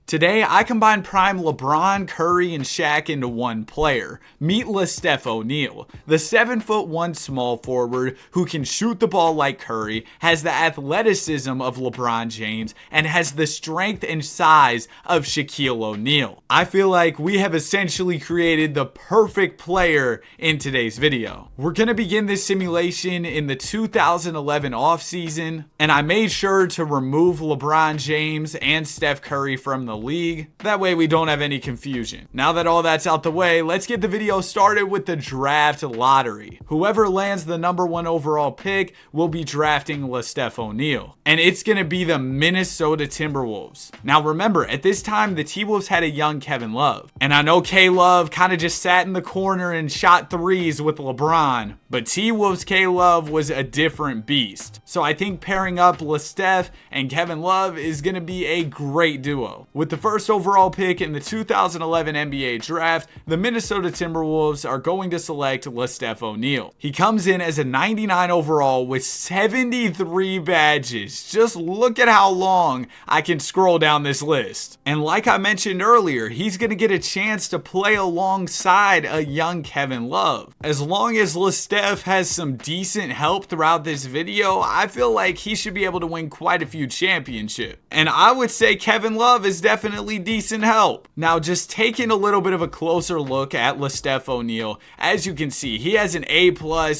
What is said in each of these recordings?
Today, I combine prime LeBron, Curry, and Shaq into one player. Meet Steph O'Neal, the 7'1" small forward who can shoot the ball like Curry, has the athleticism of LeBron James, and has the strength and size of Shaquille O'Neal. I feel like we have essentially created the perfect player in today's video. We're going to begin this simulation in the 2011 offseason, and I made sure to remove LeBron James and Steph Curry from the league. That way we don't have any confusion. Now that all that's out the way, let's get the video started with the draft lottery. Whoever lands the #1 overall pick will be drafting Steph O'Neal, and it's going to be the Minnesota Timberwolves. Now remember, at this time the T-Wolves had a young Kevin Love, and I know K-Love kind of just sat in the corner and shot threes with LeBron, but T-Wolves K-Love was a different beast. So I think pairing up Steph and Kevin Love is going to be a great duo. With the first overall pick in the 2011 NBA draft, the Minnesota Timberwolves are going to select Steph O'Neal. He comes in as a 99 overall with 73 badges. Just look at how long I can scroll down this list. And like I mentioned earlier, he's going to get a chance to play alongside a young Kevin Love. As long as Steph has some decent help throughout this video, I feel like he should be able to win quite a few championships. And I would say Kevin Love is definitely decent help. Now, just taking a little bit of a closer look at Steph O'Neal, as you can see, he has an A+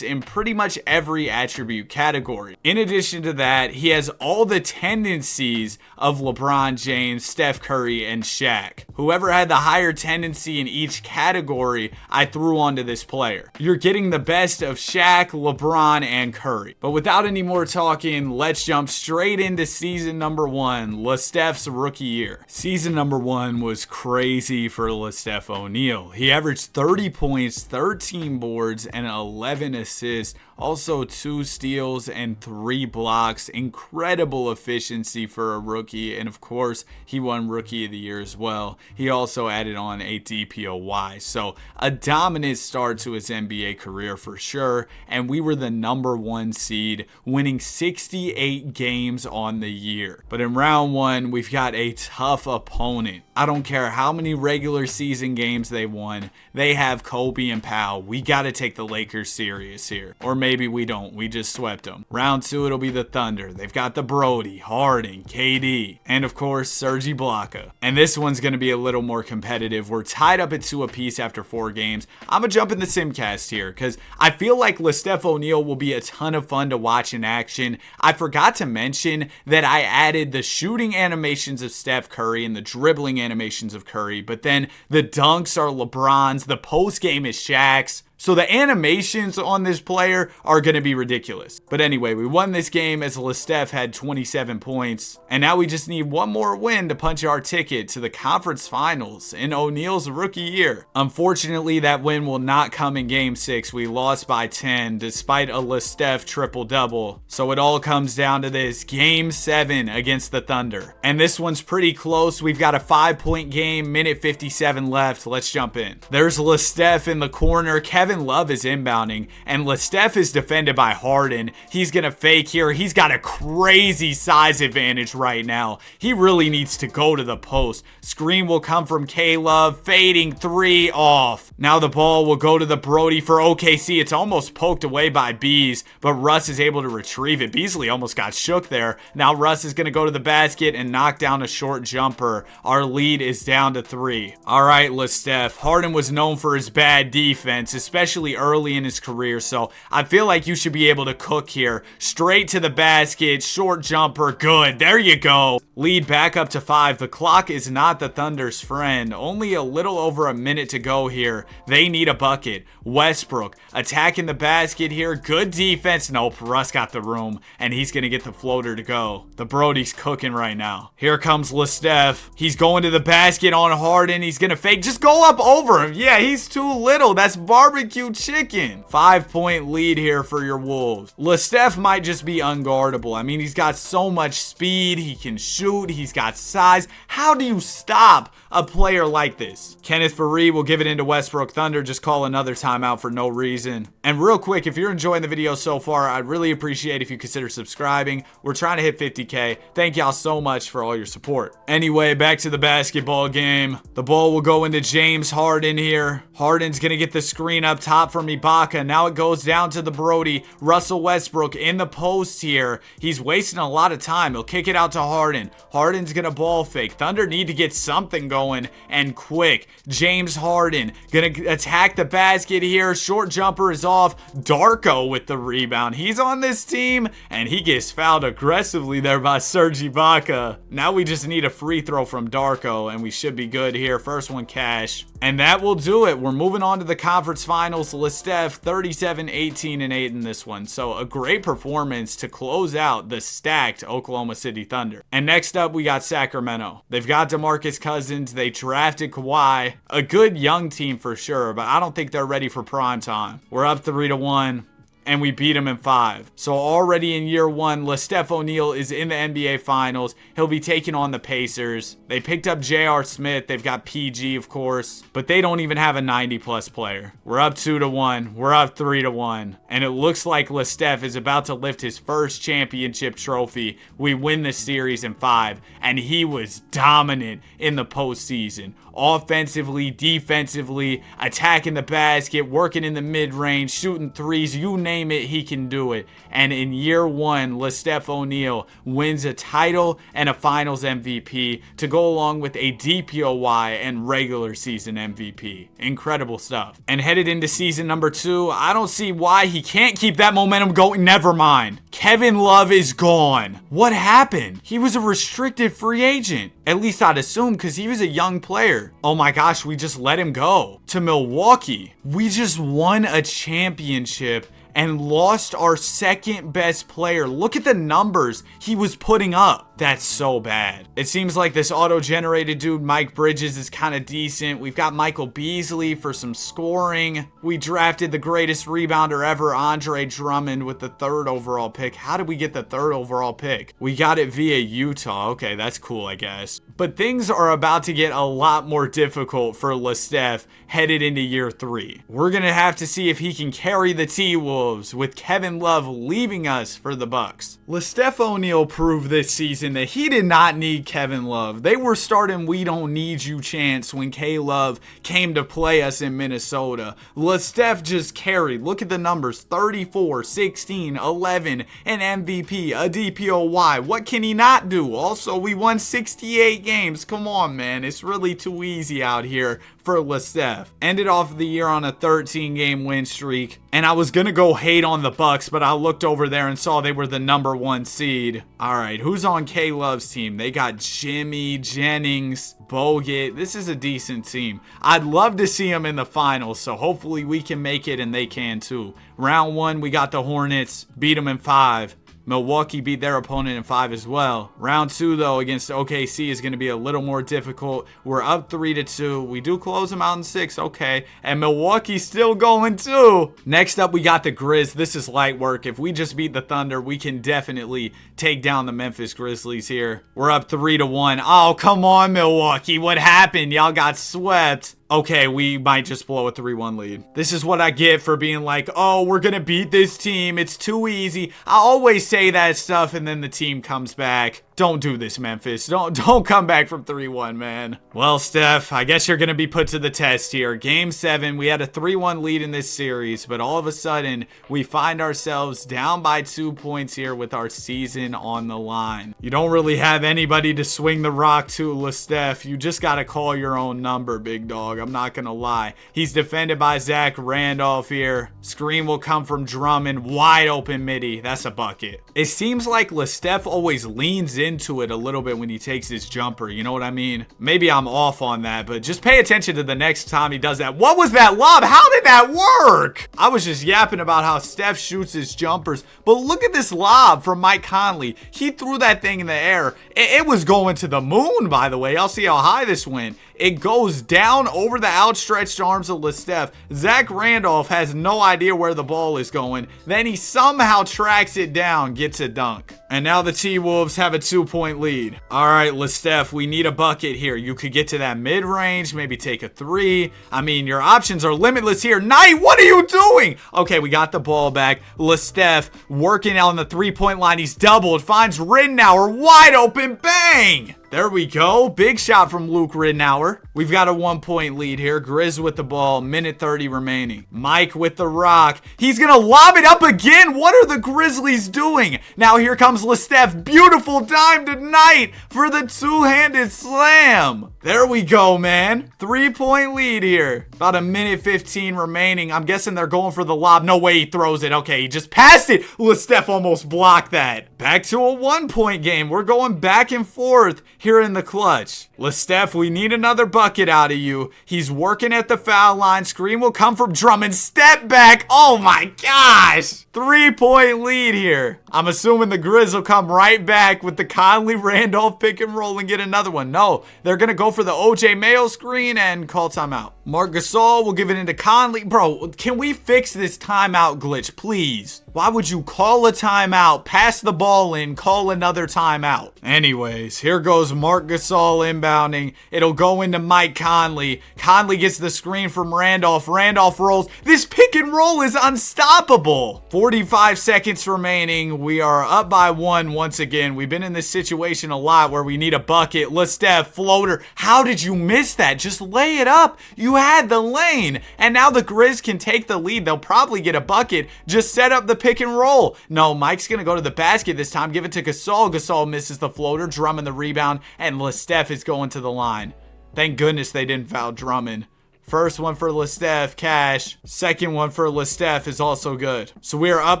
in pretty much every attribute category. In addition to that, he has all the tendencies of LeBron James, Steph Curry, and Shaq. Whoever had the higher tendency in each category, I threw onto this player. You're getting the best of Shaq, LeBron, and Curry. But without any more talking, let's jump straight into season #1, Steph's rookie year. Season #1 was crazy for Steph O'Neal. He averaged 30 points, 13 boards, and 11 assists. Also 2 steals and 3 blocks. Incredible efficiency for a rookie. And of course, he won Rookie of the Year as well. He also added on a DPOY. So a dominant start to his NBA career for sure. And we were the #1 seed, winning 68 games on the year. But in round 1, we've got a tough opponent. I don't care how many regular season games they won. They have Kobe and Powell. We got to take the Lakers serious here. Or maybe we don't. We just swept them. Round 2, it'll be the Thunder. They've got the Brody, Harden, KD, and of course, Serge Ibaka. And this one's going to be a little more competitive. We're tied up at 2 apiece after 4 games. I'm going to jump in the Simcast here because I feel like Steph O'Neal will be a ton of fun to watch in action. I forgot to mention that I added the shooting animations of Steph Curry and the dribbling animations of Curry, but then the dunks are LeBron's, the post game is Shaq's. So the animations on this player are going to be ridiculous. But anyway, we won this game as Steph had 27 points. And now we just need one more win to punch our ticket to the conference finals in O'Neal's rookie year. Unfortunately, that win will not come in game 6. We lost by 10 despite a Steph triple-double. So it all comes down to this. Game 7 against the Thunder. And this one's pretty close. We've got a 5-point game, minute 57 left. Let's jump in. There's Steph in the corner. Kevin Love is inbounding, and Steph is defended by Harden. He's gonna fake here. He's got a crazy size advantage right now. He really needs to go to the post. Screen will come from K-Love, fading 3 off. Now the ball will go to the Brody for OKC. It's almost poked away by Bees, but Russ is able to retrieve it. Beasley almost got shook there. Now Russ is gonna go to the basket and knock down a short jumper. Our lead is down to 3. All right, Steph. Harden was known for his bad defense, especially early in his career, so I feel like you should be able to cook here. Straight to the basket, short jumper, good. There you go. Lead back up to 5. The clock is not the Thunder's friend. Only a little over a minute to go here. They need a bucket. Westbrook attacking the basket here. Good defense. Nope, Russ got the room, and he's going to get the floater to go. The Brody's cooking right now. Here comes Steph. He's going to the basket on Harden. He's going to fake. Just go up over him. Yeah, he's too little. That's barbecue chicken. 5-point lead here for your Wolves. Steph might just be unguardable. I mean, he's got so much speed. He can shoot. He's got size. How do you stop a player like this? Kenneth Faried will give it into Westbrook. Westbrook. Thunder just call another timeout for no reason. And real quick, if you're enjoying the video so far, I'd really appreciate if you consider subscribing. We're trying to hit 50K. Thank y'all so much for all your support. Anyway, back to the basketball game. The ball will go into James Harden here. Harden's gonna get the screen up top from Ibaka. Now it goes down to the Brody. Russell Westbrook in the post here. He's wasting a lot of time. He'll kick it out to Harden. Harden's gonna ball fake. Thunder need to get something going and quick. James Harden gonna attack the basket here. Short jumper is off. Darko with the rebound. He's on this team and he gets fouled aggressively there by Serge Ibaka. Now we just need a free throw from Darko and we should be good here. First one cash. And that will do it. We're moving on to the conference finals. LeSteph 37, 18, and 8 in this one. So a great performance to close out the stacked Oklahoma City Thunder. And next up, we got Sacramento. They've got DeMarcus Cousins. They drafted Kawhi. A good young team for sure, but I don't think they're ready for prime time. We're up 3-1. And we beat him in 5. So already in year 1, LeSteph O'Neal is in the NBA Finals. He'll be taking on the Pacers. They picked up J.R. Smith. They've got PG, of course. But they don't even have a 90-plus player. We're up 2-1. We're up 3-1. And it looks like LeSteph is about to lift his first championship trophy. We win the series in 5. And he was dominant in the postseason. Offensively, defensively, attacking the basket, working in the mid-range, shooting threes, you name it, he can do it. And in year 1, LeSteph O'Neal wins a title and a finals MVP to go along with a DPOY and regular season MVP. Incredible stuff. And headed into season number 2, I don't see why he can't keep that momentum going. Never mind. Kevin Love is gone. What happened? He was a restricted free agent. At least I'd assume because he was a young player. Oh my gosh, we just let him go to Milwaukee. We just won a championship and lost our second best player. Look at the numbers he was putting up. That's so bad. It seems like this auto-generated dude, Mike Bridges, is kind of decent. We've got Michael Beasley for some scoring. We drafted the greatest rebounder ever, Andre Drummond, with the 3rd overall pick. How did we get the 3rd overall pick? We got it via Utah. Okay, that's cool, I guess. But things are about to get a lot more difficult for LeSteph headed into year 3. We're going to have to see if he can carry the T-Wolves with Kevin Love leaving us for the Bucks. LeSteph O'Neal proved this season that he did not need Kevin Love. They were starting "We Don't Need You" chants when K-Love came to play us in Minnesota. LeSteph just carried. Look at the numbers. 34, 16, 11, an MVP, a DPOY. What can he not do? Also, we won 68 games. Come on, man. It's really too easy out here for LeSteph. Ended off the year on a 13-game win streak. And I was going to go hate on the Bucks, but I looked over there and saw they were the number 1 seed. All right, who's on K-Love's team? They got Jimmy, Jennings, Bogut. This is a decent team. I'd love to see them in the finals, so hopefully we can make it and they can too. Round 1, we got the Hornets. Beat them in 5. Milwaukee beat their opponent in 5 as well. Round 2, though, against OKC is going to be a little more difficult. We're up 3-2. We do close them out in 6. Okay. And Milwaukee's still going too. Next up, we got the Grizz. This is light work. If we just beat the Thunder, we can definitely take down the Memphis Grizzlies here. We're up 3-1. Oh, come on, Milwaukee. What happened? Y'all got swept. Okay, we might just blow a 3-1 lead. This is what I get for being like, oh, we're going to beat this team. It's too easy. I always say that stuff and then the team comes back. Don't do this, Memphis. Don't come back from 3-1, man. Well, Steph, I guess you're going to be put to the test here. Game 7, we had a 3-1 lead in this series, but all of a sudden, we find ourselves down by 2 points here with our season on the line. You don't really have anybody to swing the rock to, Steph. You just got to call your own number, big dog. I'm not going to lie. He's defended by Zach Randolph here. Screen will come from Drummond. Wide open midi. That's a bucket. It seems like Steph always leans into it a little bit when he takes his jumper. You know what I mean? Maybe I'm off on that, but just pay attention to the next time he does that. What was that lob? How did that work? I was just yapping about how Steph shoots his jumpers, but look at this lob from Mike Conley. He threw that thing in the air. It was going to the moon, by the way. I'll see how high this went. It goes down over the outstretched arms of LeSteph. Zach Randolph has no idea where the ball is going. Then he somehow tracks it down, gets a dunk. And now the T-Wolves have a 2-point lead. All right, LeSteph, we need a bucket here. You could get to that mid-range, maybe take a three. I mean, your options are limitless here. Knight, what are you doing? Okay, we got the ball back. LeSteph working on the three-point line. He's doubled, finds Ridnour, wide open, bang! There we go. Big shot from Luke Ridnour. We've got a 1-point lead here. Grizz with the ball. Minute 30 remaining. Mike with the rock. He's going to lob it up again. What are the Grizzlies doing? Now here comes LeSteph. Beautiful dime tonight for the two-handed slam. There we go, man. 3-point lead here. About a minute 15 remaining. I'm guessing they're going for the lob. No way he throws it. Okay, he just passed it. LeSteph almost blocked that. Back to a 1-point game. We're going back and forth here in the clutch. LeSteph, we need another bucket out of you. He's working at the foul line. Screen will come from Drummond. Step back. Oh my gosh. 3-point lead here. I'm assuming the Grizz will come right back with the Conley Randolph pick and roll and get another one. No, they're going to go for the OJ Mayo screen and call timeout. Marc Gasol will give it into Conley. Bro, can we fix this timeout glitch, please? Why would you call a timeout, pass the ball in, call another timeout? Anyways, here goes Marc Gasol inbounding. It'll go into Mike Conley. Conley gets the screen from Randolph. Randolph rolls. This pick and roll is unstoppable. 45 seconds remaining. We are up by one once again. We've been in this situation a lot where we need a bucket. LeSteph, floater. How did you miss that? Just lay it up. You had the lane. And now the Grizz can take the lead. They'll probably get a bucket. Just set up the pick and roll. No, Mike's going to go to the basket this time. Give it to Gasol. Gasol misses the floater. Drummond the rebound. And LeSteph is going to the line. Thank goodness they didn't foul Drummond. First one for LeSteph, cash. Second one for LeSteph is also good. So we are up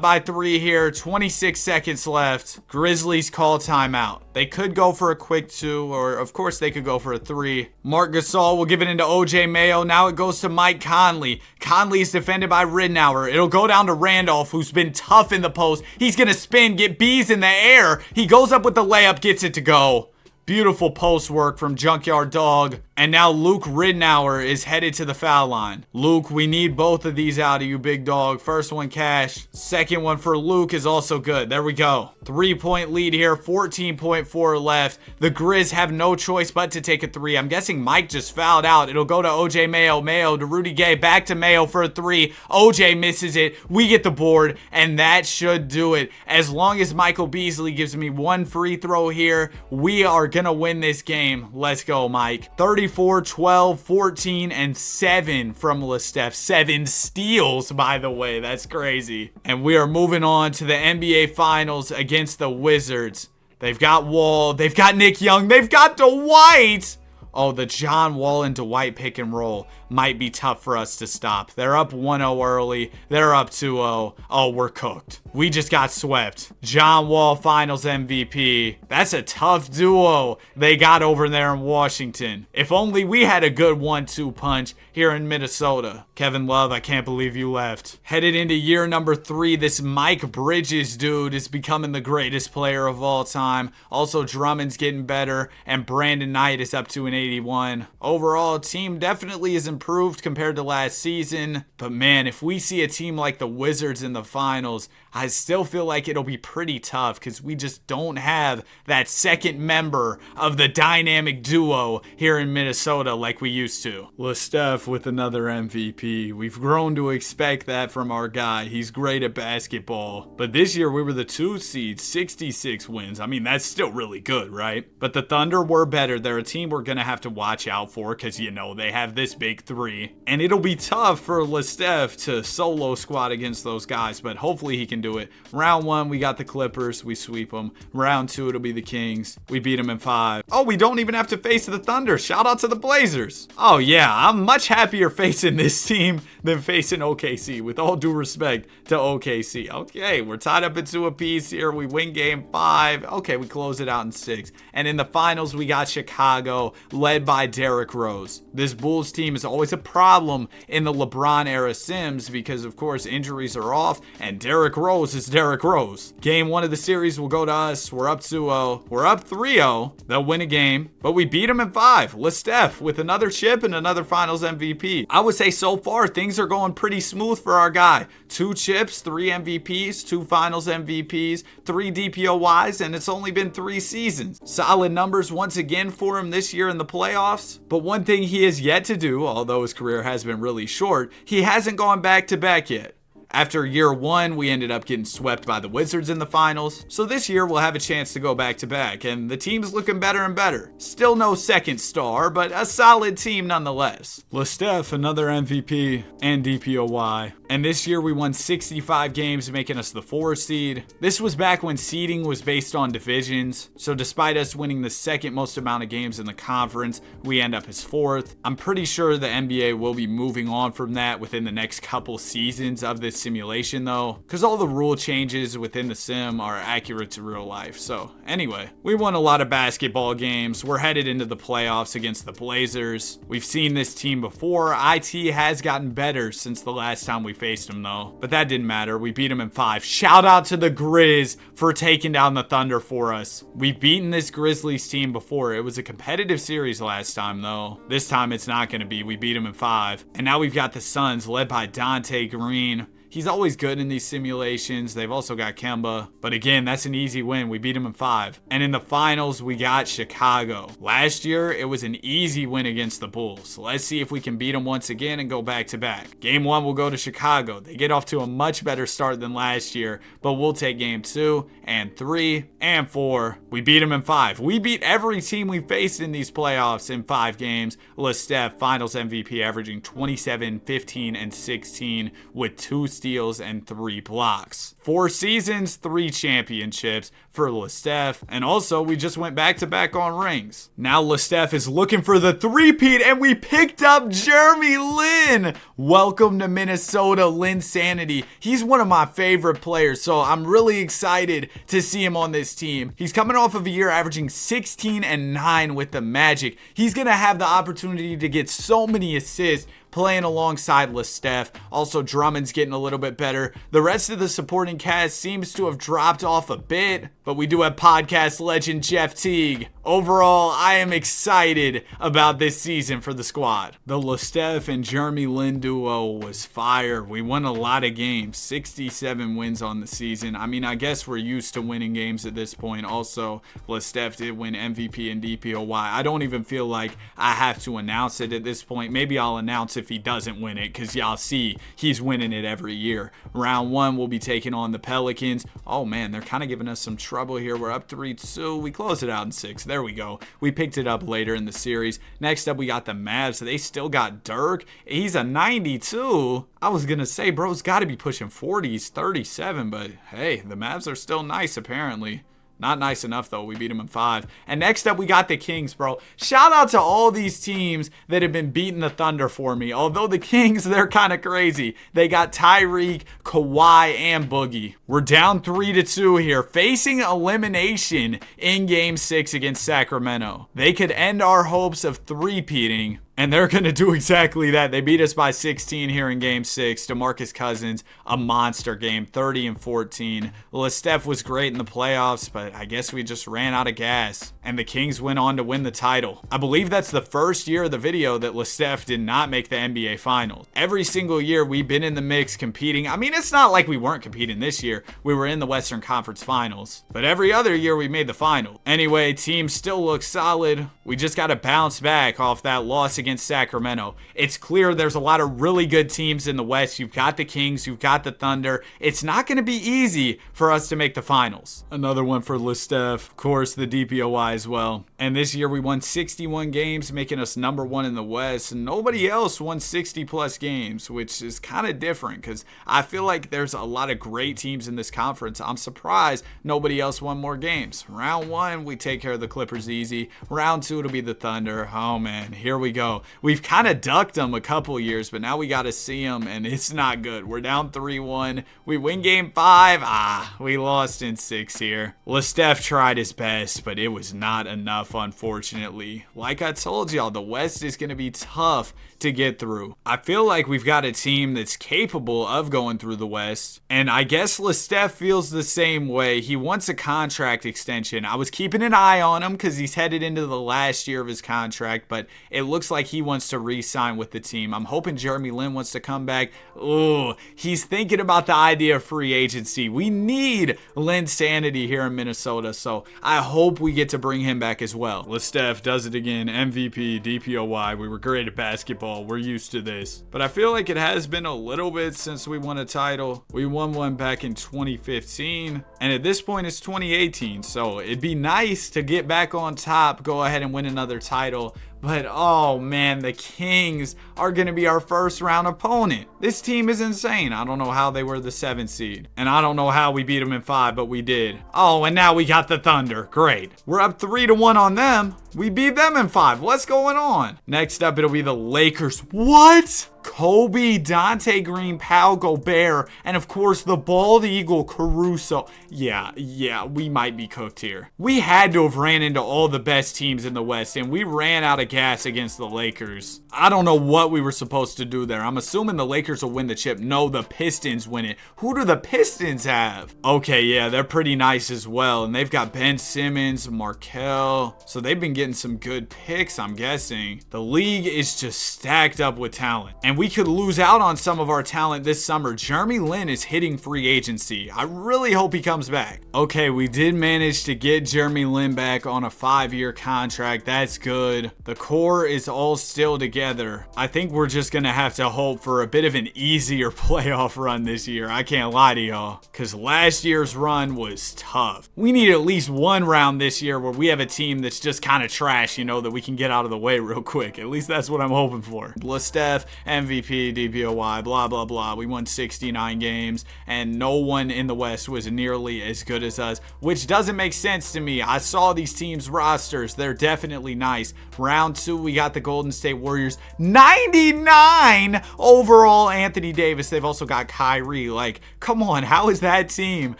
by 3 here. 26 seconds left. Grizzlies call timeout. They could go for a quick 2, or of course they could go for a 3. Marc Gasol will give it into OJ Mayo. Now it goes to Mike Conley. Conley is defended by Ridnour. It'll go down to Randolph, who's been tough in the post. He's going to spin, get bees in the air. He goes up with the layup, gets it to go. Beautiful post work from Junkyard Dog. And now Luke Ridnour is headed to the foul line. Luke, we need both of these out of you, big dog. First one, cash. Second one for Luke is also good. There we go. 3-point lead here. 14.4 left. The Grizz have no choice but to take a 3. I'm guessing Mike just fouled out. It'll go to OJ Mayo. Mayo to Rudy Gay. Back to Mayo for a 3. OJ misses it. We get the board. And that should do it. As long as Michael Beasley gives me one free throw here, we are going to win this game. Let's go, Mike. 34, 12, 14, and 7 from LeSteph. 7 steals, by the way. That's crazy. And we are moving on to the NBA Finals against the Wizards. They've got Wall. They've got Nick Young. They've got Dwight. Oh, the John Wall and Dwight pick and roll might be tough for us to stop. They're up 1-0 early. They're up 2-0. Oh, we're cooked. We just got swept. John Wall, Finals MVP. That's a tough duo they got over there in Washington. If only we had a good 1-2 punch here in Minnesota. Kevin Love, I can't believe you left. Headed into year number 3, this Mike Bridges dude is becoming the greatest player of all time. Also, Drummond's getting better, and Brandon Knight is up to an 81. Overall, team definitely is improved compared to last season. But man, if we see a team like the Wizards in the finals, I still feel like it'll be pretty tough because we just don't have that second member of the dynamic duo here in Minnesota like we used to. LeSteph with another MVP. We've grown to expect that from our guy. He's great at basketball. But this year we were the 2 seed, 66 wins. I mean, that's still really good, right? But the Thunder were better. They're a team we're going to have to watch out for because, you know, they have this big 3. And it'll be tough for LeSteph to solo squad against those guys, but hopefully he can do it. Round 1, we got the Clippers. We sweep them. Round 2, it'll be the Kings. We beat them in 5. Oh, we don't even have to face the Thunder. Shout out to the Blazers. Oh, yeah. I'm much happier facing this team than facing OKC, with all due respect to OKC. Okay, we're tied up at 2 apiece here. We win game 5. Okay, we close it out in 6. And in the finals, we got Chicago. led by Derrick Rose. This Bulls team is always a problem in the LeBron era sims because, of course, injuries are off, and Derrick Rose is Derrick Rose. Game 1 of the series will go to us. We're up 2-0. We're up 3-0. They'll win a game, but we beat them in 5. LeSteph with another chip and another Finals MVP. I would say so far things are going pretty smooth for our guy. 2 chips, 3 MVPs, 2 Finals MVPs, 3 DPOYs, and it's only been 3 seasons. Solid numbers once again for him this year in the playoffs. But one thing he has yet to do, although his career has been really short, he hasn't gone back-to-back yet. After year 1, we ended up getting swept by the Wizards in the finals. So this year we'll have a chance to go back to back, and the team's looking better and better. Still no second star, but a solid team nonetheless. LeSteph, another MVP and DPOY. And this year we won 65 games, making us the 4 seed. This was back when seeding was based on divisions. So despite us winning the second most amount of games in the conference, we end up as 4th. I'm pretty sure the NBA will be moving on from that within the next couple seasons of this simulation though, because all the rule changes within the sim are accurate to real life. So anyway, we won a lot of basketball games. We're headed into the playoffs against the Blazers. We've seen this team before. IT has gotten better since the last time we faced them though, but that didn't matter. We beat them in 5. Shout out to the Grizz for taking down the Thunder for us. We've beaten this Grizzlies team before. It was a competitive series last time though. This time it's not going to be. We beat them in 5. And now we've got the Suns led by Dante Green. He's always good in these simulations. They've also got Kemba. But again, that's an easy win. We beat him in 5. And in the finals, we got Chicago. Last year, it was an easy win against the Bulls. Let's see if we can beat them once again and go back to back. Game 1 will go to Chicago. They get off to a much better start than last year, but we'll take game 2 and 3 and 4. We beat them in 5. We beat every team we faced in these playoffs in 5 games. LeSteph, Finals MVP, averaging 27, 15, and 16 with 2 steals and 3 blocks. 4 seasons, 3 championships for LeSteph. And also, we just went back-to-back on rings. Now LeSteph is looking for the three-peat, and we picked up Jeremy Lin. Welcome to Minnesota, Lin Sanity. He's one of my favorite players, so I'm really excited to see him on this team. He's coming off of a year averaging 16 and 9 with the Magic. He's going to have the opportunity to get so many assists playing alongside LeSteph. Also, Drummond's getting a little bit better. The rest of the supporting cast seems to have dropped off a bit, but we do have podcast legend Jeff Teague. Overall, I am excited about this season for the squad. The LeSteph and Jeremy Lin duo was fire. We won a lot of games, 67 wins on the season. I mean, I guess we're used to winning games at this point. Also, LeSteph did win MVP and DPOY. I don't even feel like I have to announce it at this point. Maybe I'll announce if he doesn't win it, because y'all see he's winning it every year. Round 1, we'll be taking on the Pelicans. Oh man, they're kind of giving us some trouble here. We're up 3-2. We close it out in 6. There we go. We picked it up later in the series. Next up, we got the Mavs. They still got Dirk. He's a 92. I was going to say, bro's got to be pushing 40s, 37, but hey, the Mavs are still nice apparently. Not nice enough, though. We beat them in 5. And next up, we got the Kings, bro. Shout out to all these teams that have been beating the Thunder for me. Although the Kings, they're kind of crazy. They got Tyreek, Kawhi, and Boogie. We're down 3-2 here, facing elimination in Game 6 against Sacramento. They could end our hopes of three-peating. And they're going to do exactly that. They beat us by 16 here in Game 6. DeMarcus Cousins, a monster game, 30 and 14. LeSteph was great in the playoffs, but I guess we just ran out of gas. And the Kings went on to win the title. I believe that's the first year of the video that LeSteph did not make the NBA Finals. Every single year we've been in the mix competing. I mean, it's not like we weren't competing this year. We were in the Western Conference Finals. But every other year we made the final. Anyway, team still looks solid. We just got to bounce back off that loss against Sacramento. It's clear there's a lot of really good teams in the West. You've got the Kings, you've got the Thunder. It's not going to be easy for us to make the finals. Another one for LeSteph. Of course, the DPOY as well. And this year we won 61 games, making us number 1 in the West. And nobody else won 60 plus games, which is kind of different because I feel like there's a lot of great teams in this conference. I'm surprised nobody else won more games. Round 1, we take care of the Clippers easy. Round 2, it'll be the Thunder. Oh man, here we go. We've kind of ducked them a couple years, but now we got to see them, and it's not good. We're down 3-1. We win Game 5. We lost in 6 here. LeSteph tried his best, but it was not enough. tough, unfortunately. Like I told y'all, the West is going to be tough to get through. I feel like we've got a team that's capable of going through the West, and I guess LeSteph feels the same way. He wants a contract extension. I was keeping an eye on him because he's headed into the last year of his contract, but it looks like he wants to re-sign with the team. I'm hoping Jeremy Lin wants to come back. Ooh, he's thinking about the idea of free agency. We need Lin's sanity here in Minnesota, so I hope we get to bring him back as well. LeSteph does it again. MVP, DPOY. We were great at basketball. We're used to this. But I feel like it has been a little bit since we won a title. We won one back in 2015, and at this point it's 2018, so it'd be nice to get back on top, go ahead and win another title. But oh man, the Kings are going to be our first round opponent. This team is insane. I don't know how they were the 7th seed. And I don't know how we beat them in 5, but we did. Oh, and now we got the Thunder. Great. We're up 3-1 on them. We beat them in 5. What's going on? Next up, it'll be the Lakers. What? Kobe, Dante Green, Pau Gobert, and of course the bald eagle Caruso. Yeah, we might be cooked here. We had to have ran into all the best teams in the West, and we ran out of gas against the Lakers. I don't know what we were supposed to do there. I'm assuming the Lakers will win the chip. No, the Pistons win it. Who do the Pistons have? Okay, yeah, they're pretty nice as well, and they've got Ben Simmons, Markelle, so they've been getting some good picks, I'm guessing. The league is just stacked up with talent, and we could lose out on some of our talent this summer. Jeremy Lin is hitting free agency. I really hope he comes back. Okay, we did manage to get Jeremy Lin back on a 5-year contract. That's good. The core is all still together. I think we're just gonna have to hope for a bit of an easier playoff run this year. I can't lie to y'all, because last year's run was tough. We need at least one round this year where we have a team that's just kind of trash, you know, that we can get out of the way real quick. At least that's what I'm hoping for. LeSteph, MVP, DPOY, blah, blah, blah. We won 69 games, and no one in the West was nearly as good as us, which doesn't make sense to me. I saw these teams' rosters. They're definitely nice. Round 2, we got the Golden State Warriors. 99 overall Anthony Davis. They've also got Kyrie. Like, come on. How is that team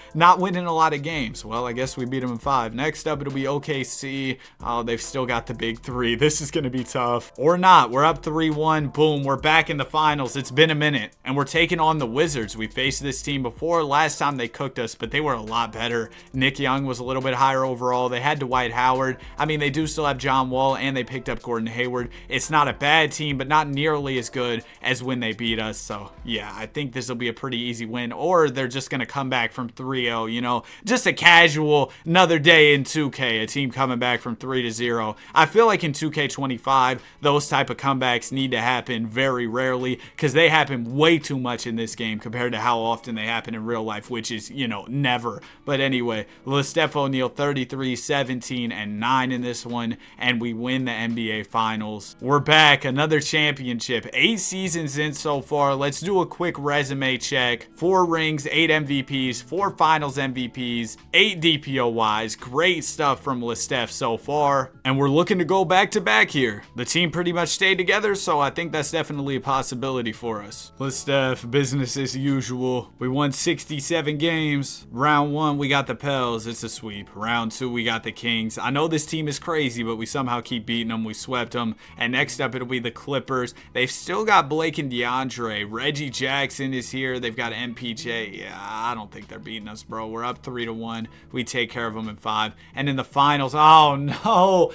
not winning a lot of games? Well, I guess we beat them in 5. Next up, it'll be OKC. Oh, they've still got the big 3. This is going to be tough. Or not. We're up 3-1. Boom. We're back in the finals. It's been a minute. And we're taking on the Wizards. We faced this team before. Last time they cooked us, but they were a lot better. Nick Young was a little bit higher overall. They had Dwight Howard. I mean, they do still have John Wall, and they picked up Gordon Hayward. It's not a bad team, but not nearly as good as when they beat us. So, yeah, I think this will be a pretty easy win. Or they're just going to come back from 3-0, you know, just a casual another day in 2K, a team coming back from 3-0. I feel like in 2K25, those type of comebacks need to happen very rarely because they happen way too much in this game compared to how often they happen in real life, which is, you know, never. But anyway, LeSteph O'Neal 33, 17, and 9 in this one, and we win the NBA Finals. We're back, another championship, 8 seasons in so far. Let's do a quick resume check. 4 rings, 8 MVPs, 4 Finals MVPs, 8 DPOYs. Great stuff from LeSteph so far, and we're looking to go back to back here. The team pretty much stayed together, so I think that's definitely a possibility for us. LeSteph, business as usual. We won 67 games. Round 1, we got the Pels. It's a sweep. Round 2, we got the Kings. I know this team is crazy, but we somehow keep beating them. We swept them. And next up, it'll be the Clippers. They've still got Blake and DeAndre. Reggie Jackson is here. They've got MPJ. Yeah, I don't think they're beating us, bro. We're up 3-1. We take care of them in 5. And in the finals, oh no.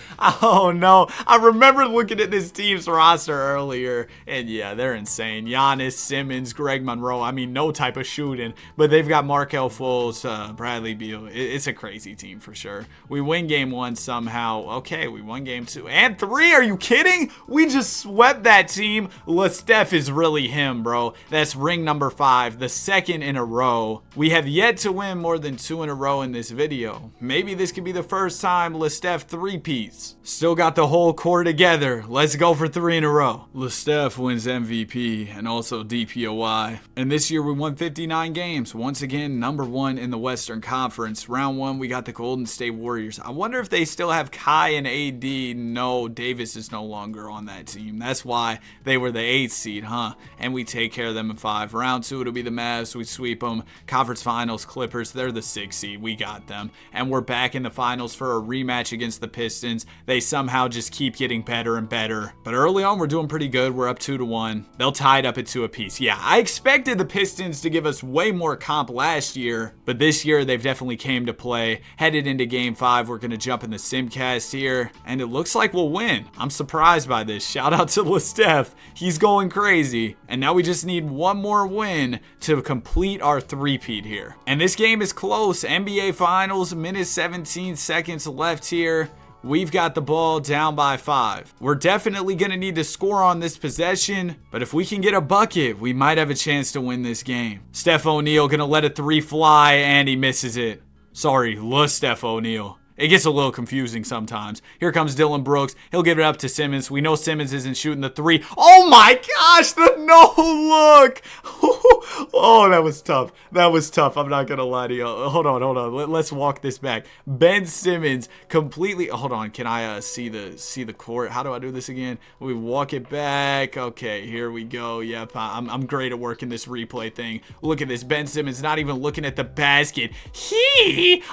I remember looking at this team's roster earlier, and yeah, they're insane. Giannis, Simmons, Greg Monroe. I mean, no type of shooting, but they've got Markelle Fultz, Bradley Beal. It's a crazy team for sure. We win game 1 somehow. Okay, we won game 2 and 3. Are you kidding? We just swept that team. LeSteph is really him, bro. That's ring number 5, the 2nd in a row. We have yet to win more than 2 in a row in this video. Maybe this could be the first time LeSteph three-peats. Still got the whole core together. Let's go for 3 in a row. LeSteph wins MVP and also DPOY. And this year we won 59 games. Once again, number 1 in the Western Conference. Round 1, we got the Golden State Warriors. I wonder if they still have Kai and AD. No, Davis is no longer on that team. That's why they were the 8th seed, huh? And we take care of them in 5. Round 2, it'll be the Mavs. We sweep them. Conference Finals, Clippers. They're the 6th seed. We got them. And we're back in the finals for a rematch against the Pistons. They somehow just keep getting better and better. But early on, we're doing pretty good. We're up 2-1. They'll tie it up at 2 apiece. Yeah, I expected the Pistons to give us way more comp last year, but this year they've definitely came to play. Headed into game 5, we're going to jump in the Simcast here, and it looks like we'll win. I'm surprised by this. Shout out to LeSteph. He's going crazy. And now we just need one more win to complete our three-peat here. And this game is close. NBA Finals, minute 17 seconds left here. We've got the ball down by 5. We're definitely going to need to score on this possession, but if we can get a bucket, we might have a chance to win this game. Steph O'Neal going to let a 3 fly, and he misses it. Sorry, Steph O'Neal. It gets a little confusing sometimes. Here comes Dylan Brooks. He'll give it up to Simmons. We know Simmons isn't shooting the 3. Oh my gosh, the no look. Oh, that was tough. That was tough. I'm not going to lie to you. Hold on. Let's walk this back. Ben Simmons completely. Hold on. Can I see the court? How do I do this again? We walk it back. Okay, here we go. Yep, I'm great at working this replay thing. Look at this. Ben Simmons not even looking at the basket.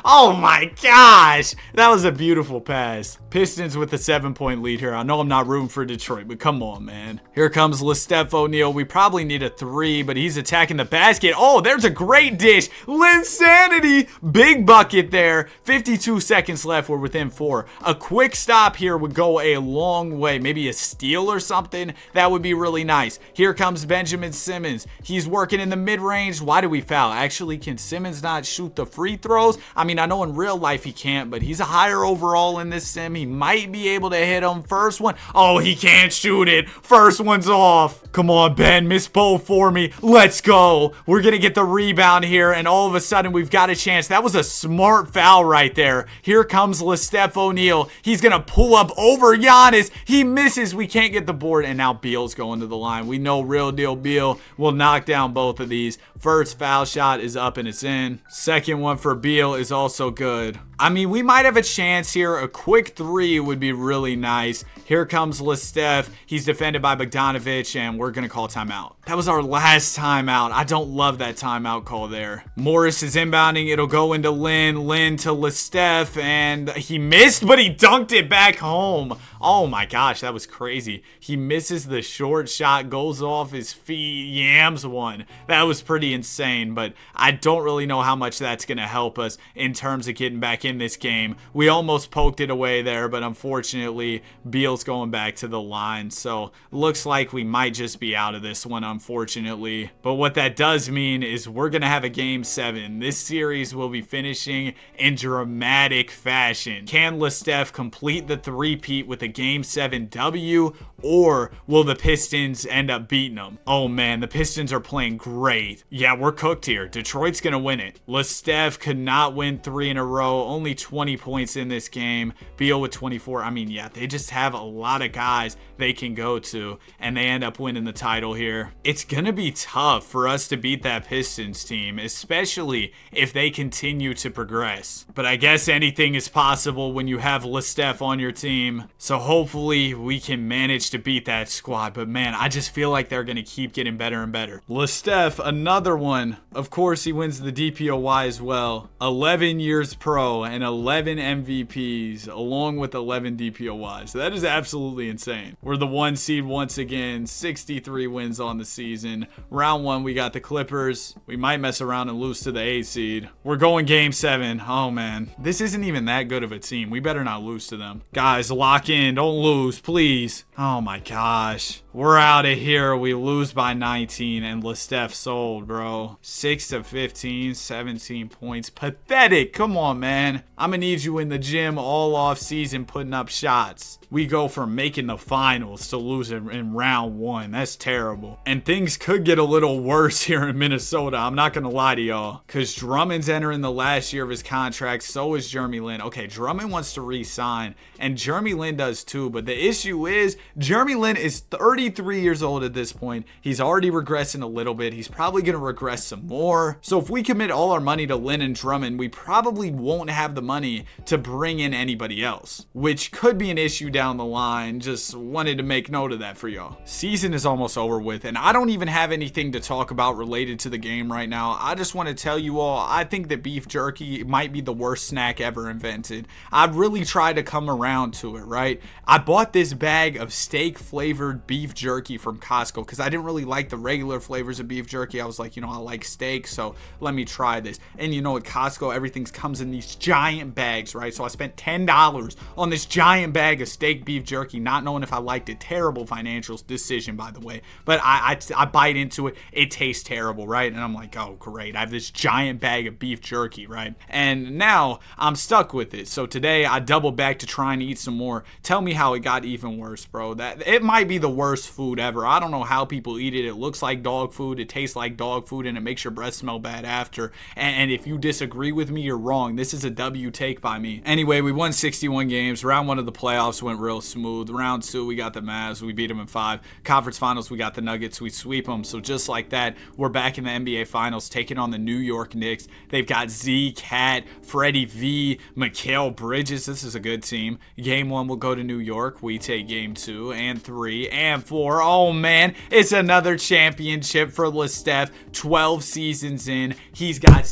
Oh my gosh. That was a beautiful pass. Pistons with a 7-point lead here. I know I'm not rooting for Detroit, but come on, man. Here comes Steph O'Neal. We probably need a 3, but he's attacking the basket. Oh, there's a great dish. Linsanity. Big bucket there. 52 seconds left. We're within 4. A quick stop here would go a long way. Maybe a steal or something. That would be really nice. Here comes Benjamin Simmons. He's working in the mid-range. Why do we foul? Actually, can Simmons not shoot the free throws? I mean, I know in real life he can't, but he's a higher overall in this sim. He might be able to hit him. First one. Oh, he can't shoot it. First one's off. Come on, Ben. Miss both for me. Let's go. We're going to get the rebound here, and all of a sudden, we've got a chance. That was a smart foul right there. Here comes Steph O'Neal. He's going to pull up over Giannis. He misses. We can't get the board, and now Beal's going to the line. We know real deal Beal will knock down both of these. First foul shot is up, and it's in. Second one for Beal is also good. I mean, we might have a chance here. A quick 3 would be really nice. Here comes Steph. He's defended by Bogdanovich, and we're going to call timeout. That was our last timeout. I don't love that timeout call there. Morris is inbounding. It'll go into Lin. Lin to Steph, and he missed, but he dunked it back home. Oh my gosh, that was crazy. He misses the short shot, goes off his feet, yams one. That was pretty insane, but I don't really know how much that's going to help us in terms of getting back in this game. We almost poked it away there, but unfortunately, Beal's going back to the line, so looks like we might just be out of this one, unfortunately. But what that does mean is we're going to have a game 7. This series will be finishing in dramatic fashion. Can Steph complete the three-peat with a game 7 W, or will the Pistons end up beating them? Oh man, the Pistons are playing great. Yeah, we're cooked here. Detroit's gonna win it. Steph could not win 3 in a row. Only 20 points in this game. Beal with 24. I mean, yeah, they just have a lot of guys they can go to, and they end up winning the title here. It's gonna be tough for us to beat that Pistons team, especially if they continue to progress. But I guess anything is possible when you have Steph on your team. So hopefully we can manage to beat that squad. But man, I just feel like they're going to keep getting better and better. Steph, another one. Of course, he wins the DPOY as well. 11 years pro and 11 MVPs along with 11 DPOYs. That is absolutely insane. We're the 1 seed once again. 63 wins on the season. Round 1, we got the Clippers. We might mess around and lose to the 8 seed. We're going game 7. Oh man, this isn't even that good of a team. We better not lose to them. Guys, lock in. Don't lose, please. Oh my gosh. We're out of here. We lose by 19, and Steph sold, bro. 6 of 15, 17 points. Pathetic. Come on, man. I'm going to need you in the gym all off season putting up shots. We go from making the finals to losing in round 1. That's terrible. And things could get a little worse here in Minnesota. I'm not going to lie to y'all. Because Drummond's entering the last year of his contract. So is Jeremy Lin. Okay, Drummond wants to re-sign. And Jeremy Lin does too. But the issue is Jeremy Lin is 30 33 years old at this point. He's already regressing a little bit. He's probably going to regress some more. So if we commit all our money to Lynn and Drummond, we probably won't have the money to bring in anybody else, which could be an issue down the line. Just wanted to make note of that for y'all. Season is almost over with, and I don't even have anything to talk about related to the game right now. I just want to tell you all, I think that beef jerky might be the worst snack ever invented. I really tried to come around to it, right? I bought this bag of steak flavored beef jerky from Costco because I didn't really like the regular flavors of beef jerky. I was like, I like steak, so let me try this. And at Costco, everything comes in these giant bags, right? So I spent $10 on this giant bag of steak beef jerky, not knowing if I liked it. Terrible financial decision, by the way. But I bite into it. It tastes terrible, right? And I'm like, oh, great. I have this giant bag of beef jerky, right? And now I'm stuck with it. So today I doubled back to try and eat some more. Tell me how it got even worse, bro. That it might be the worst food ever. I don't know how people eat it. It looks like dog food. It tastes like dog food, and it makes your breath smell bad after. And if you disagree with me, you're wrong. This is a W take by me. Anyway, we won 61 games. Round 1 of the playoffs went real smooth. Round 2, we got the Mavs. We beat them in 5. Conference finals, we got the Nuggets. We sweep them. So just like that, we're back in the NBA finals, taking on the New York Knicks. They've got Z, Cat, Freddie V, Mikal Bridges. This is a good team. Game 1 will go to New York. We take game 2 and 3 and 4. Oh man, it's another championship for LeSteph. 12 seasons in. He's got...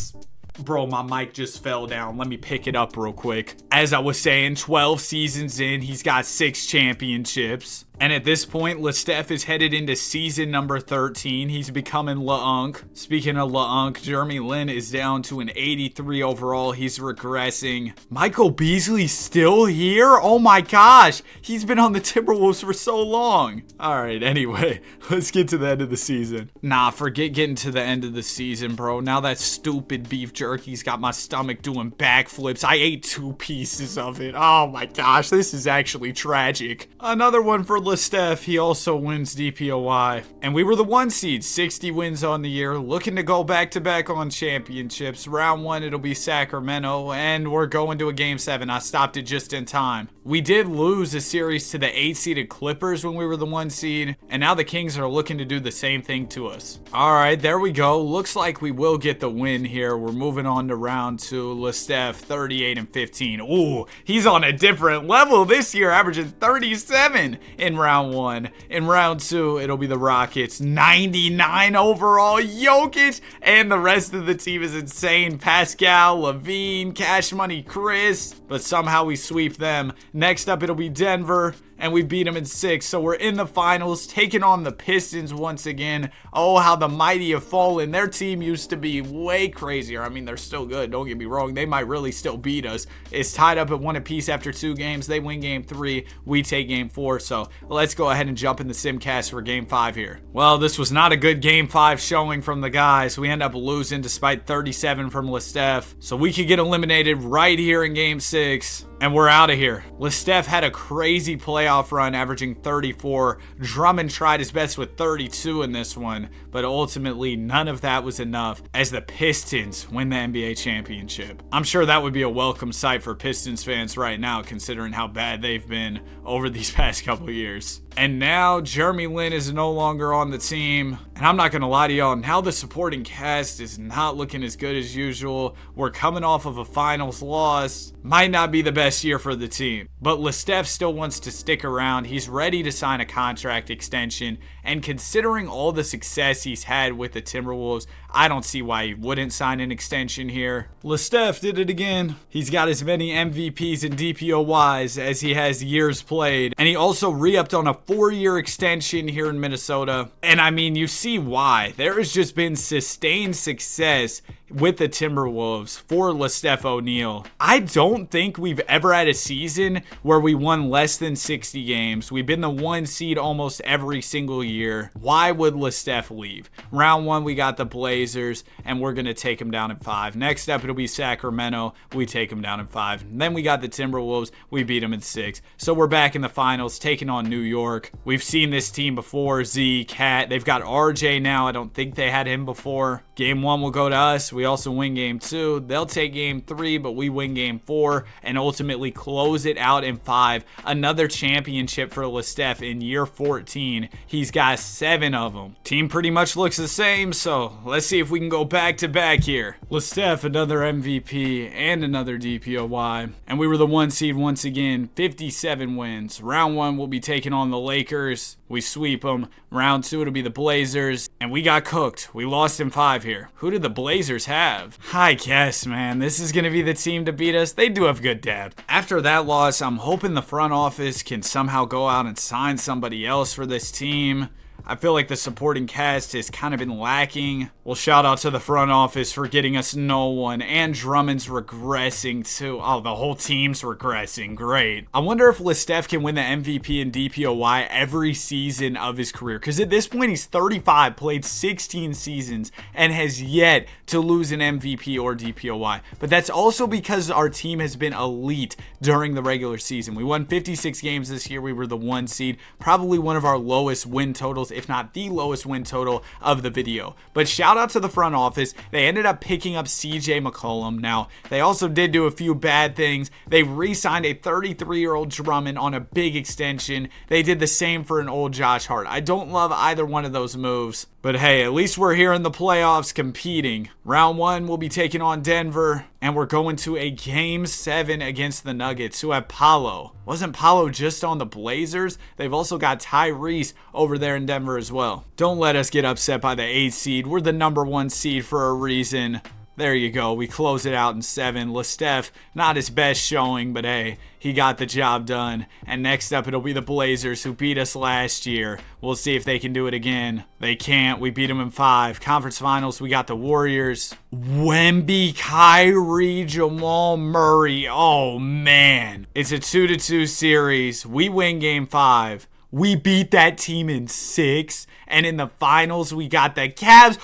Bro, my mic just fell down. Let me pick it up real quick. As I was saying, 12 seasons in, he's got 6 championships. And at this point, LeSteph is headed into season number 13. He's becoming LaUnc. Speaking of LaUnc, Jeremy Lin is down to an 83 overall. He's regressing. Michael Beasley's still here? Oh my gosh. He's been on the Timberwolves for so long. All right, anyway, let's get to the end of the season. Nah, forget getting to the end of the season, bro. Now that stupid beef jerky's got my stomach doing backflips. I ate 2 pieces of it. Oh my gosh, this is actually tragic. Another one for LeSteph. He also wins DPOY. And we were the 1 seed, 60 wins on the year, looking to go back-to-back on championships. Round 1, it'll be Sacramento, and we're going to a Game 7. I stopped it just in time. We did lose a series to the 8-seeded Clippers when we were the 1 seed, and now the Kings are looking to do the same thing to us. All right, there we go. Looks like we will get the win here. We're moving on to round 2. LeSteph, 38 and 15. Ooh, he's on a different level this year, averaging 37 in round 1. In round 2, it'll be the Rockets, 99 overall. Jokic, and the rest of the team is insane. Pascal, Levine, Cash Money Chris, but somehow we sweep them. Next up, it'll be Denver, and we beat them in 6. So we're in the finals, taking on the Pistons once again. Oh, how the mighty have fallen. Their team used to be way crazier. I mean, they're still good. Don't get me wrong. They might really still beat us. It's tied up at 1 apiece after 2 games. They win game 3. We take game 4. So let's go ahead and jump in the Simcast for game 5 here. Well, this was not a good game 5 showing from the guys. We end up losing despite 37 from LeSteph. So we could get eliminated right here in game 6. And we're out of here. LeSteph had a crazy playoff run, averaging 34. Drummond tried his best with 32 in this one, but ultimately none of that was enough as the Pistons win the NBA championship. I'm sure that would be a welcome sight for Pistons fans right now, considering how bad they've been over these past couple years. And now Jeremy Lin is no longer on the team. And I'm not going to lie to y'all, now the supporting cast is not looking as good as usual. We're coming off of a finals loss. Might not be the best year for the team. But LeSteph still wants to stick around. He's ready to sign a contract extension. And considering all the success he's had with the Timberwolves, I don't see why he wouldn't sign an extension here. LeSteph did it again. He's got as many MVPs and DPOYs as he has years played. And he also re-upped on a 4-year extension here in Minnesota. And I mean, you see why. There has just been sustained success with the Timberwolves for LeSteph O'Neal. I don't think we've ever had a season where we won less than 60 games. We've been the 1 seed almost every single year. Why would LeSteph leave? Round 1, we got the Blazers, and we're going to take them down in 5. Next up, it'll be Sacramento. We take them down in 5. And then we got the Timberwolves. We beat them in 6. So we're back in the finals, taking on New York. We've seen this team before. Z, Cat. They've got RJ now. I don't think they had him before. Game 1 will go to us. We also win Game 2. They'll take Game 3, but we win Game 4 and ultimately close it out in 5. Another championship for LeSteph in year 14. He's got 7 of them. Team pretty much looks the same, so let's see if we can go back to back here. LeSteph, another MVP and another DPOY. And we were the 1 seed once again, 57 wins. Round 1 will be taking on the Lakers. We sweep them. Round 2, it'll be the Blazers. And we got cooked. We lost in 5 here. Who did the Blazers have? I guess, man, this is going to be the team to beat us. They do have good depth. After that loss, I'm hoping the front office can somehow go out and sign somebody else for this team. I feel like the supporting cast has kind of been lacking. Well, shout out to the front office for getting us no one. And Drummond's regressing too. Oh, the whole team's regressing. Great. I wonder if LeSteph can win the MVP and DPOY every season of his career. Because at this point, he's 35, played 16 seasons, and has yet to lose an MVP or DPOY. But that's also because our team has been elite during the regular season. We won 56 games this year. We were the 1 seed. Probably one of our lowest win totals, if not the lowest win total of the video. But shout out to the front office. They ended up picking up CJ McCollum. Now, they also did do a few bad things. They re-signed a 33-year-old Drummond on a big extension. They did the same for an old Josh Hart. I don't love either one of those moves. But hey, at least we're here in the playoffs competing. Round 1, we'll be taking on Denver. And we're going to a Game 7 against the Nuggets, who have Paolo. Wasn't Paolo just on the Blazers? They've also got Tyrese over there in Denver as well. Don't let us get upset by the 8 seed. We're the number 1 seed for a reason. There you go. We close it out in 7. LeSteph, not his best showing, but hey, he got the job done. And next up, it'll be the Blazers, who beat us last year. We'll see if they can do it again. They can't. We beat them in 5. Conference Finals, we got the Warriors. Wemby, Kyrie, Jamal Murray. Oh, man. It's a 2-2 series. We win Game 5. We beat that team in 6. And in the finals, we got the Cavs.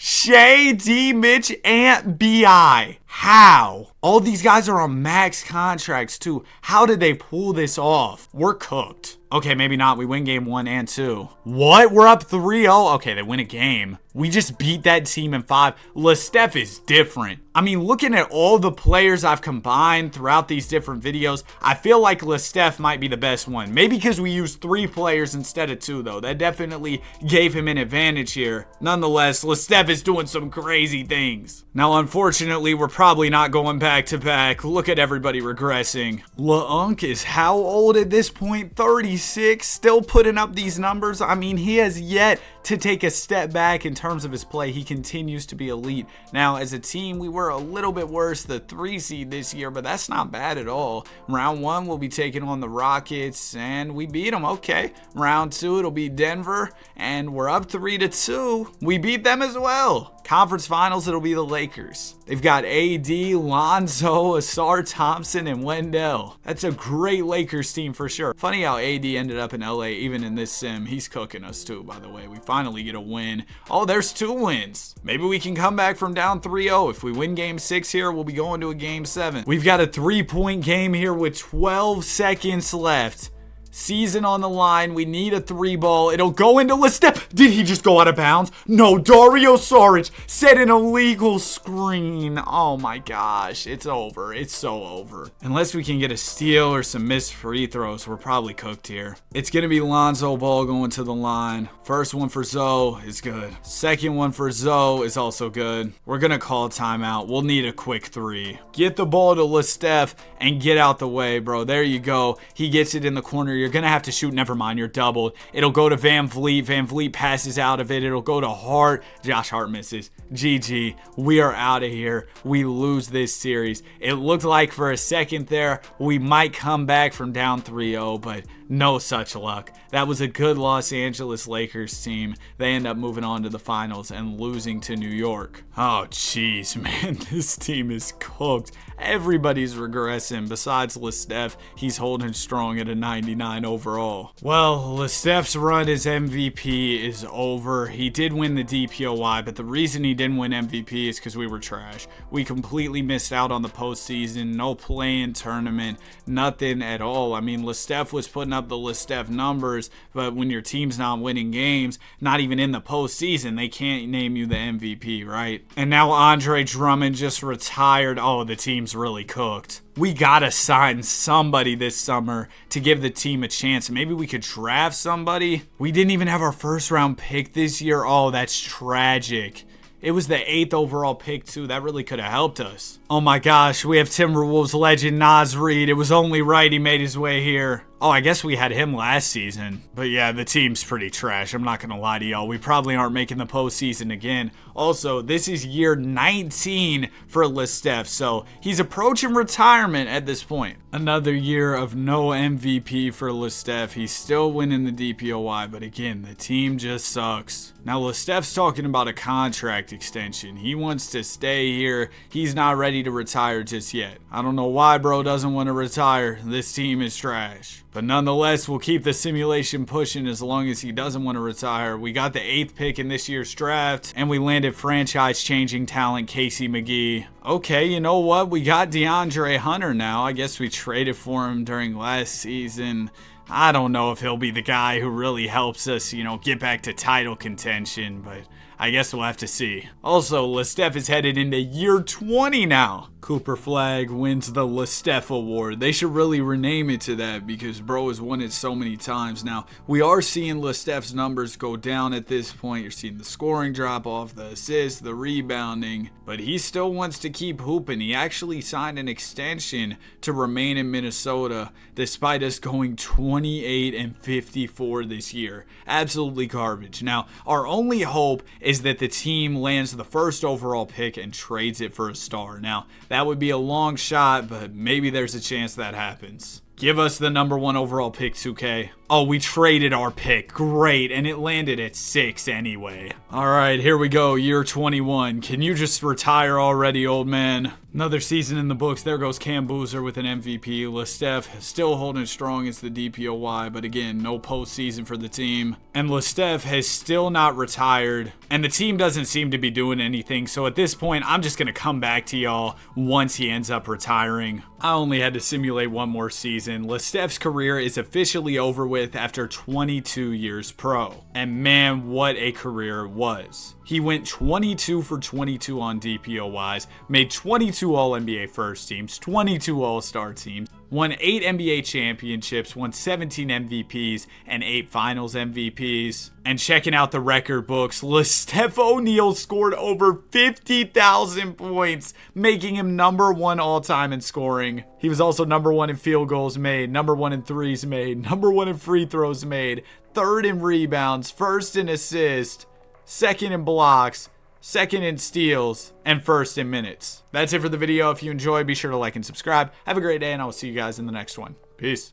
Shea, D, Mitch, and B.I. How? All these guys are on max contracts too. How did they pull this off? We're cooked. Okay, maybe not. We win Game 1 and 2. What? We're up 3-0? Okay, they win a game. We just beat that team in 5. LeSteph is different. I mean, looking at all the players I've combined throughout these different videos, I feel like LeSteph might be the best one. Maybe because we used 3 players instead of 2, though. That definitely gave him an advantage here. Nonetheless, LeSteph is doing some crazy things. Now, unfortunately, we're probably not going back to back. Look at everybody regressing. LeUnc is how old at this point? 36, still putting up these numbers. I mean, he has yet to take a step back in terms of his play. He continues to be elite. Now, as a team, we were a little bit worse, the 3 seed this year, but that's not bad at all. Round 1, we'll be taking on the Rockets, and we beat them. Okay. Round 2, it'll be Denver, and we're up 3-2. We beat them as well. Conference Finals, it'll be the Lakers. They've got AD, Lonzo, Asar Thompson, and Wendell. That's a great Lakers team for sure. Funny how AD ended up in LA even in this sim. He's cooking us too, by the way. We finally get a win. Oh, there's 2 wins. Maybe we can come back from down 3-0. If we win Game 6 here, we'll be going to a Game 7. We've got a 3-point game here with 12 seconds left. Season on the line. We need a 3-ball. It'll go into LeSteph. Did he just go out of bounds? No, Dario Saric set an illegal screen. Oh my gosh. It's over. It's so over. Unless we can get a steal or some missed free throws, we're probably cooked here. It's going to be Lonzo Ball going to the line. First one for Zoe is good. Second one for Zoe is also good. We're going to call timeout. We'll need a quick 3. Get the ball to LeSteph and get out the way, bro. There you go. He gets it in the corner. You're going to have to shoot. Never mind. You're doubled. It'll go to Van Vliet. Van Vliet passes out of it. It'll go to Hart. Josh Hart misses. GG. We are out of here. We lose this series. It looked like for a second there we might come back from down 3-0, but no such luck. That was a good Los Angeles Lakers team. They end up moving on to the finals and losing to New York. Oh, jeez, man. This team is cooked. Everybody's regressing besides LeSteph. He's holding strong at a 99. 99 overall. Well, LeSteph's run as MVP is over. He did win the DPOY, but the reason he didn't win MVP is because we were trash. We completely missed out on the postseason, no play-in tournament, nothing at all. I mean, LeSteph was putting up the LeSteph numbers, but when your team's not winning games, not even in the postseason, they can't name you the MVP, right? And now Andre Drummond just retired. Oh, the team's really cooked. We gotta sign somebody this summer to give the team a chance. Maybe we could draft somebody. We didn't even have our first round pick this year. Oh, that's tragic. It was the 8th overall pick too. That really could have helped us. Oh my gosh, we have Timberwolves legend Naz Reid. It was only right he made his way here. Oh, I guess we had him last season. But yeah, the team's pretty trash. I'm not going to lie to y'all. We probably aren't making the postseason again. Also, this is year 19 for LeSteph, so he's approaching retirement at this point. Another year of no MVP for LeSteph. He's still winning the DPOY, but again, the team just sucks. Now, LeSteph's talking about a contract extension. He wants to stay here. He's not ready to retire just yet. I don't know why bro doesn't want to retire. This team is trash. But nonetheless, we'll keep the simulation pushing as long as he doesn't want to retire. We got the 8th pick in this year's draft, and we landed franchise-changing talent Casey McGee. Okay, you know what? We got DeAndre Hunter now. I guess we traded for him during last season. I don't know if he'll be the guy who really helps us, get back to title contention, but I guess we'll have to see. Also, LeSteph is headed into year 20 now. Cooper Flagg wins the LeSteph Award. They should really rename it to that because bro has won it so many times. Now, we are seeing LeSteph's numbers go down at this point. You're seeing the scoring drop off, the assists, the rebounding, but he still wants to keep hooping. He actually signed an extension to remain in Minnesota despite us going 28-54 this year. Absolutely garbage. Now, our only hope is that the team lands the first overall pick and trades it for a star. Now, that would be a long shot, but maybe there's a chance that happens. Give us the number 1 overall pick, 2K. Oh, we traded our pick. Great. And it landed at 6 anyway. All right, here we go. Year 21. Can you just retire already, old man? Another season in the books. There goes Cam Boozer with an MVP. LeSteph still holding strong as the DPOY, but again, no postseason for the team. And LeSteph has still not retired, and the team doesn't seem to be doing anything. So at this point, I'm just going to come back to y'all once he ends up retiring. I only had to simulate one more season. LeSteph's career is officially over with after 22 years pro. And man, what a career it was. He went 22 for 22 on DPOYs, made 22 All-NBA first teams, 22 All-Star teams, won 8 NBA championships, won 17 MVPs, and 8 Finals MVPs. And checking out the record books, LeSteph O'Neal scored over 50,000 points, making him number 1 all-time in scoring. He was also number 1 in field goals made, number 1 in threes made, number 1 in free throws made, 3rd in rebounds, 1st in assists, 2nd in blocks, 2nd in steals, and 1st in minutes. That's it for the video. If you enjoyed, be sure to like and subscribe. Have a great day, and I will see you guys in the next one. Peace.